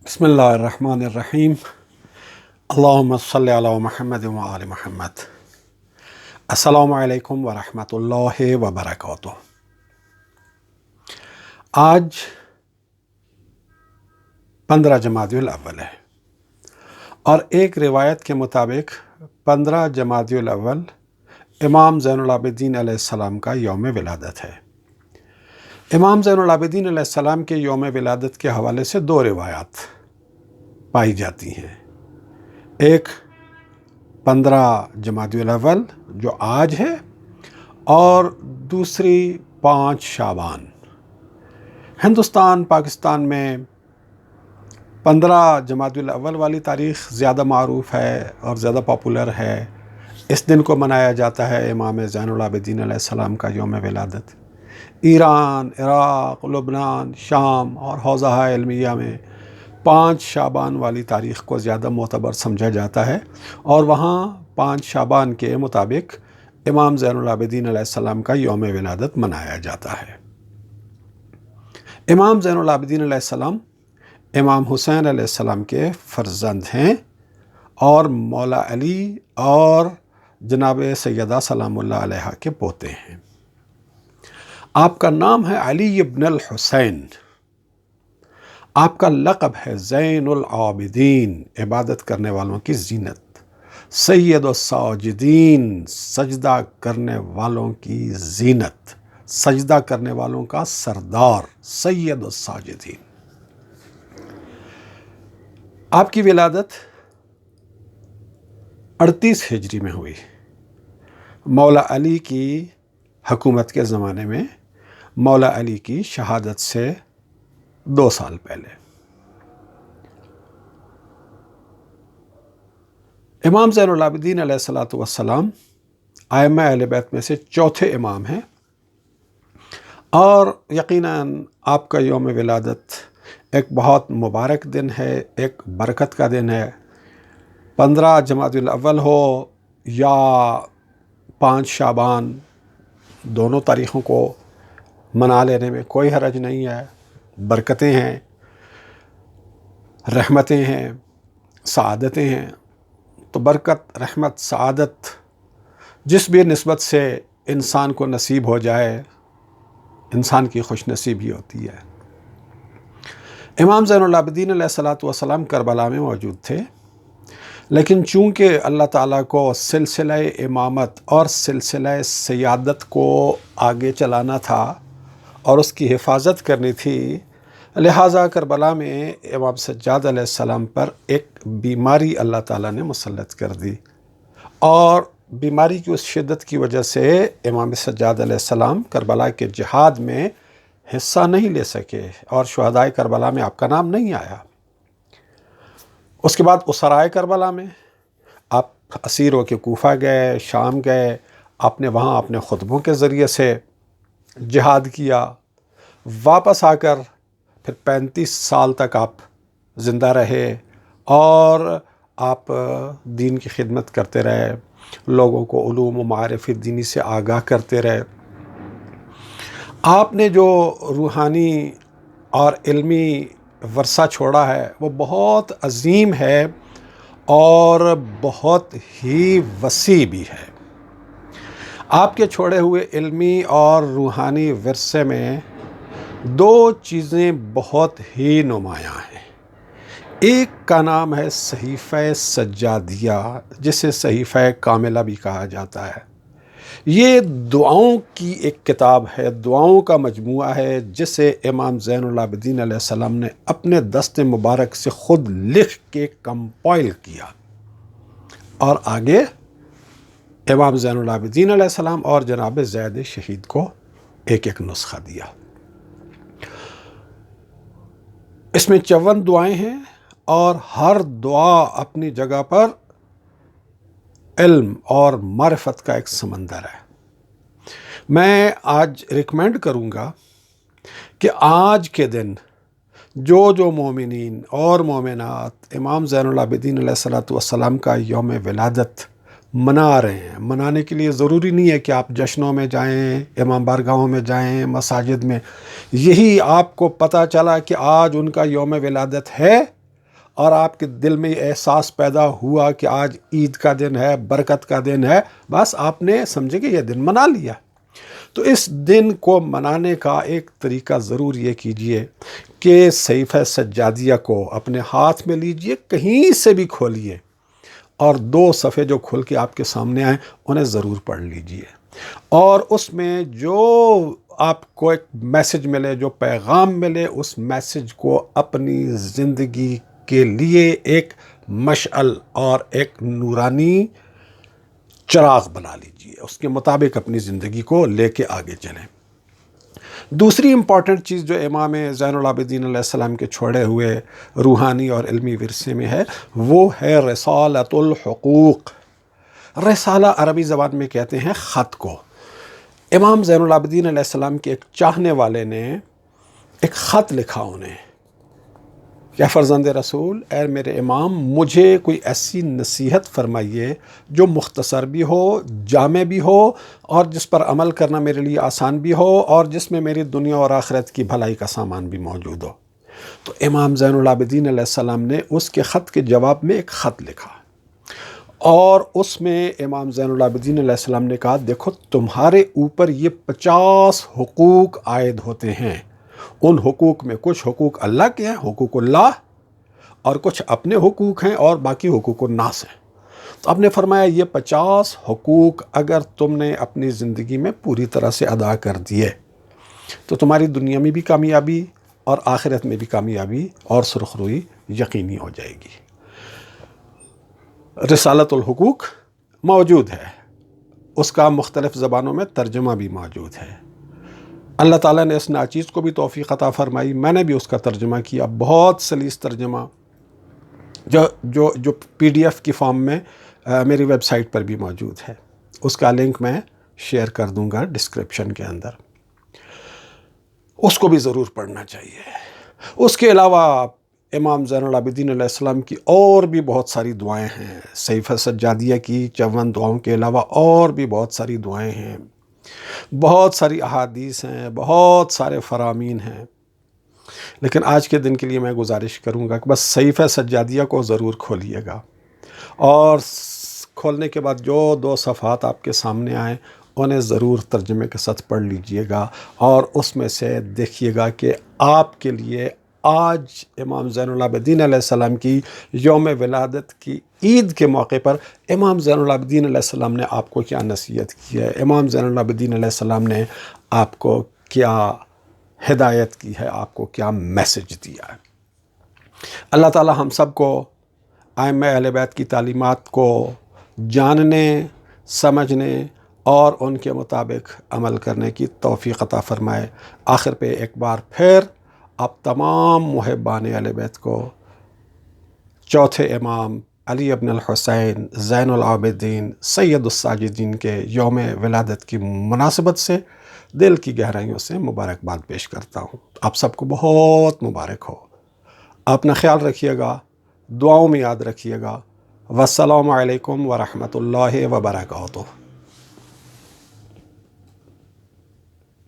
بسم اللہ الرحمن الرحیم اللہم صلی علی محمد و آل محمد۔ السلام علیکم ورحمۃ اللہ وبرکاتہ۔ آج 15 جمادی الاول ہے اور ایک روایت کے مطابق 15 جمادی الاول امام زین العابدین علیہ السلام کا یوم ولادت ہے۔ امام زین العابدین علیہ السلام کے یوم ولادت کے حوالے سے دو روایات پائی جاتی ہیں، ایک 15 جمادی الاول جو آج ہے اور دوسری 5 شعبان۔ ہندوستان پاکستان میں 15 جمادی الاول والی تاریخ زیادہ معروف ہے اور زیادہ پاپولر ہے۔ اس دن کو منایا جاتا ہے امام زین العابدین علیہ السلام کا یوم ولادت۔ ایران، عراق، لبنان، شام اور حوزہ علمیہ میں 5 شعبان والی تاریخ کو زیادہ معتبر سمجھا جاتا ہے اور وہاں 5 شعبان کے مطابق امام زین العابدین علیہ السلام کا یوم ولادت منایا جاتا ہے۔ امام زین العابدین علیہ السلام امام حسین علیہ السلام کے فرزند ہیں اور مولا علی اور جناب سیدہ سلام اللہ علیہ کے پوتے ہیں۔ آپ کا نام ہے علی ابن الحسین، آپ کا لقب ہے زین العابدین، عبادت کرنے والوں کی زینت، سید الساجدین، سجدہ کرنے والوں کی زینت، سجدہ کرنے والوں کا سردار، سید الساجدین۔ آپ کی ولادت 38 ہجری میں ہوئی، مولا علی کی حکومت کے زمانے میں، مولا علی کی شہادت سے 2 سال پہلے۔ امام زین العابدین علیہ السلام ائمہ اہل بیت میں سے چوتھے امام ہیں اور یقیناً آپ کا یوم ولادت ایک بہت مبارک دن ہے، ایک برکت کا دن ہے۔ 15 جمادی الاول ہو یا 5 شعبان، دونوں تاریخوں کو منا لینے میں کوئی حرج نہیں ہے۔ برکتیں ہیں، رحمتیں ہیں، سعادتیں ہیں، تو برکت، رحمت، سعادت جس بھی نسبت سے انسان کو نصیب ہو جائے، انسان کی خوش نصیبی ہوتی ہے۔ امام زین العابدین علیہ السلام کربلا میں موجود تھے، لیکن چونکہ اللہ تعالیٰ کو سلسلہ امامت اور سلسلہ سیادت کو آگے چلانا تھا اور اس کی حفاظت کرنی تھی، لہٰذا کربلا میں امام سجاد علیہ السلام پر ایک بیماری اللہ تعالیٰ نے مسلط کر دی اور بیماری کی اس شدت کی وجہ سے امام سجاد علیہ السلام کربلا کے جہاد میں حصہ نہیں لے سکے اور شہدائے کربلا میں آپ کا نام نہیں آیا۔ اس کے بعد اسرائے کربلا میں آپ اسیر ہو کے کوفہ گئے، شام گئے، آپ نے وہاں اپنے خطبوں کے ذریعے سے جہاد کیا، واپس آ کر پھر 35 سال تک آپ زندہ رہے اور آپ دین کی خدمت کرتے رہے، لوگوں کو علوم و معارف دینی سے آگاہ کرتے رہے۔ آپ نے جو روحانی اور علمی ورثہ چھوڑا ہے وہ بہت عظیم ہے اور بہت ہی وسیع بھی ہے۔ آپ کے چھوڑے ہوئے علمی اور روحانی ورثے میں 2 چیزیں بہت ہی نمایاں ہیں۔ ایک کا نام ہے صحیفہ سجادیہ، جسے صحیفہ کاملہ بھی کہا جاتا ہے۔ یہ دعاؤں کی ایک کتاب ہے، دعاؤں کا مجموعہ ہے جسے امام زین العابدین علیہ السلام نے اپنے دست مبارک سے خود لکھ کے کمپائل کیا اور آگے امام زین العابدین علیہ السلام اور جناب زید شہید کو ایک ایک نسخہ دیا۔ اس میں 54 دعائیں ہیں اور ہر دعا اپنی جگہ پر علم اور معرفت کا ایک سمندر ہے۔ میں آج ریکمینڈ کروں گا کہ آج کے دن جو مومنین اور مومنات امام زین العابدین علیہ السلام کا یوم ولادت منا رہے ہیں، منانے کے لیے ضروری نہیں ہے کہ آپ جشنوں میں جائیں، امام بارگاہوں میں جائیں، مساجد میں، یہی آپ کو پتہ چلا کہ آج ان کا یوم ولادت ہے اور آپ کے دل میں یہ احساس پیدا ہوا کہ آج عید کا دن ہے، برکت کا دن ہے، بس آپ نے سمجھے کہ یہ دن منا لیا۔ تو اس دن کو منانے کا ایک طریقہ ضرور یہ کیجئے کہ صحیفہ سجادیہ کو اپنے ہاتھ میں لیجئے، کہیں سے بھی کھولیے، اور 2 صفحے جو کھل کے آپ کے سامنے آئیں انہیں ضرور پڑھ لیجئے، اور اس میں جو آپ کو ایک میسج ملے، جو پیغام ملے، اس میسج کو اپنی زندگی کے لیے ایک مشعل اور ایک نورانی چراغ بنا لیجئے، اس کے مطابق اپنی زندگی کو لے کے آگے چلیں۔ دوسری امپورٹنٹ چیز جو امام زین العابدین علیہ السلام کے چھوڑے ہوئے روحانی اور علمی ورثے میں ہے، وہ ہے رسالۃ الحقوق۔ رسالہ عربی زبان میں کہتے ہیں خط کو۔ امام زین العابدین علیہ السلام کے ایک چاہنے والے نے ایک خط لکھا انہیں، یا فرزند رسول، اے میرے امام، مجھے کوئی ایسی نصیحت فرمائیے جو مختصر بھی ہو، جامع بھی ہو، اور جس پر عمل کرنا میرے لیے آسان بھی ہو، اور جس میں میری دنیا اور آخرت کی بھلائی کا سامان بھی موجود ہو۔ تو امام زین العابدین علیہ السلام نے اس کے خط کے جواب میں ایک خط لکھا، اور اس میں امام زین العابدین علیہ السلام نے کہا، دیکھو تمہارے اوپر یہ 50 حقوق عائد ہوتے ہیں، ان حقوق میں کچھ حقوق اللہ کے ہیں، حقوق اللہ، اور کچھ اپنے حقوق ہیں، اور باقی حقوق الناس ہیں۔ تو آپ نے فرمایا یہ 50 حقوق اگر تم نے اپنی زندگی میں پوری طرح سے ادا کر دیے تو تمہاری دنیا میں بھی کامیابی اور آخرت میں بھی کامیابی اور سرخروئی یقینی ہو جائے گی۔ رسالۃ الحقوق موجود ہے، اس کا مختلف زبانوں میں ترجمہ بھی موجود ہے۔ اللہ تعالیٰ نے اس ناچیز کو بھی توفیق عطا فرمائی، میں نے بھی اس کا ترجمہ کیا، بہت سلیس ترجمہ، جو PDF کی فارم میں میری ویب سائٹ پر بھی موجود ہے۔ اس کا لنک میں شیئر کر دوں گا ڈسکرپشن کے اندر، اس کو بھی ضرور پڑھنا چاہیے۔ اس کے علاوہ امام زین العابدین علیہ السلام کی اور بھی بہت ساری دعائیں ہیں، صحیفہ سجادیہ کی 54 دعاؤں کے علاوہ اور بھی بہت ساری دعائیں ہیں، بہت ساری احادیث ہیں، بہت سارے فرامین ہیں۔ لیکن آج کے دن کے لیے میں گزارش کروں گا کہ بس صحیفہ سجادیہ کو ضرور کھولیے گا، اور کھولنے کے بعد جو 2 صفحات آپ کے سامنے آئیں انہیں ضرور ترجمے کے ساتھ پڑھ لیجئے گا، اور اس میں سے دیکھیے گا کہ آپ کے لیے آج امام زین العابدین علیہ السلام کی یوم ولادت کی عید کے موقع پر امام زین العابدین علیہ السلام نے آپ کو کیا نصیحت کی ہے، امام زین العابدین علیہ السلام نے آپ کو کیا ہدایت کی ہے، آپ کو کیا میسج دیا ہے۔ اللہ تعالی ہم سب کو ائمہ اہل بیت کی تعلیمات کو جاننے، سمجھنے اور ان کے مطابق عمل کرنے کی توفیق عطا فرمائے۔ آخر پہ ایک بار پھر آپ تمام محبان اہل بیت کو چوتھے امام علی ابن الحسین زین العابدین سید الساجدین کے یوم ولادت کی مناسبت سے دل کی گہرائیوں سے مبارکباد پیش کرتا ہوں۔ آپ سب کو بہت مبارک ہو۔ اپنا خیال رکھیے گا، دعاؤں میں یاد رکھیے گا۔ والسلام علیکم ورحمۃ اللہ وبرکاتہ۔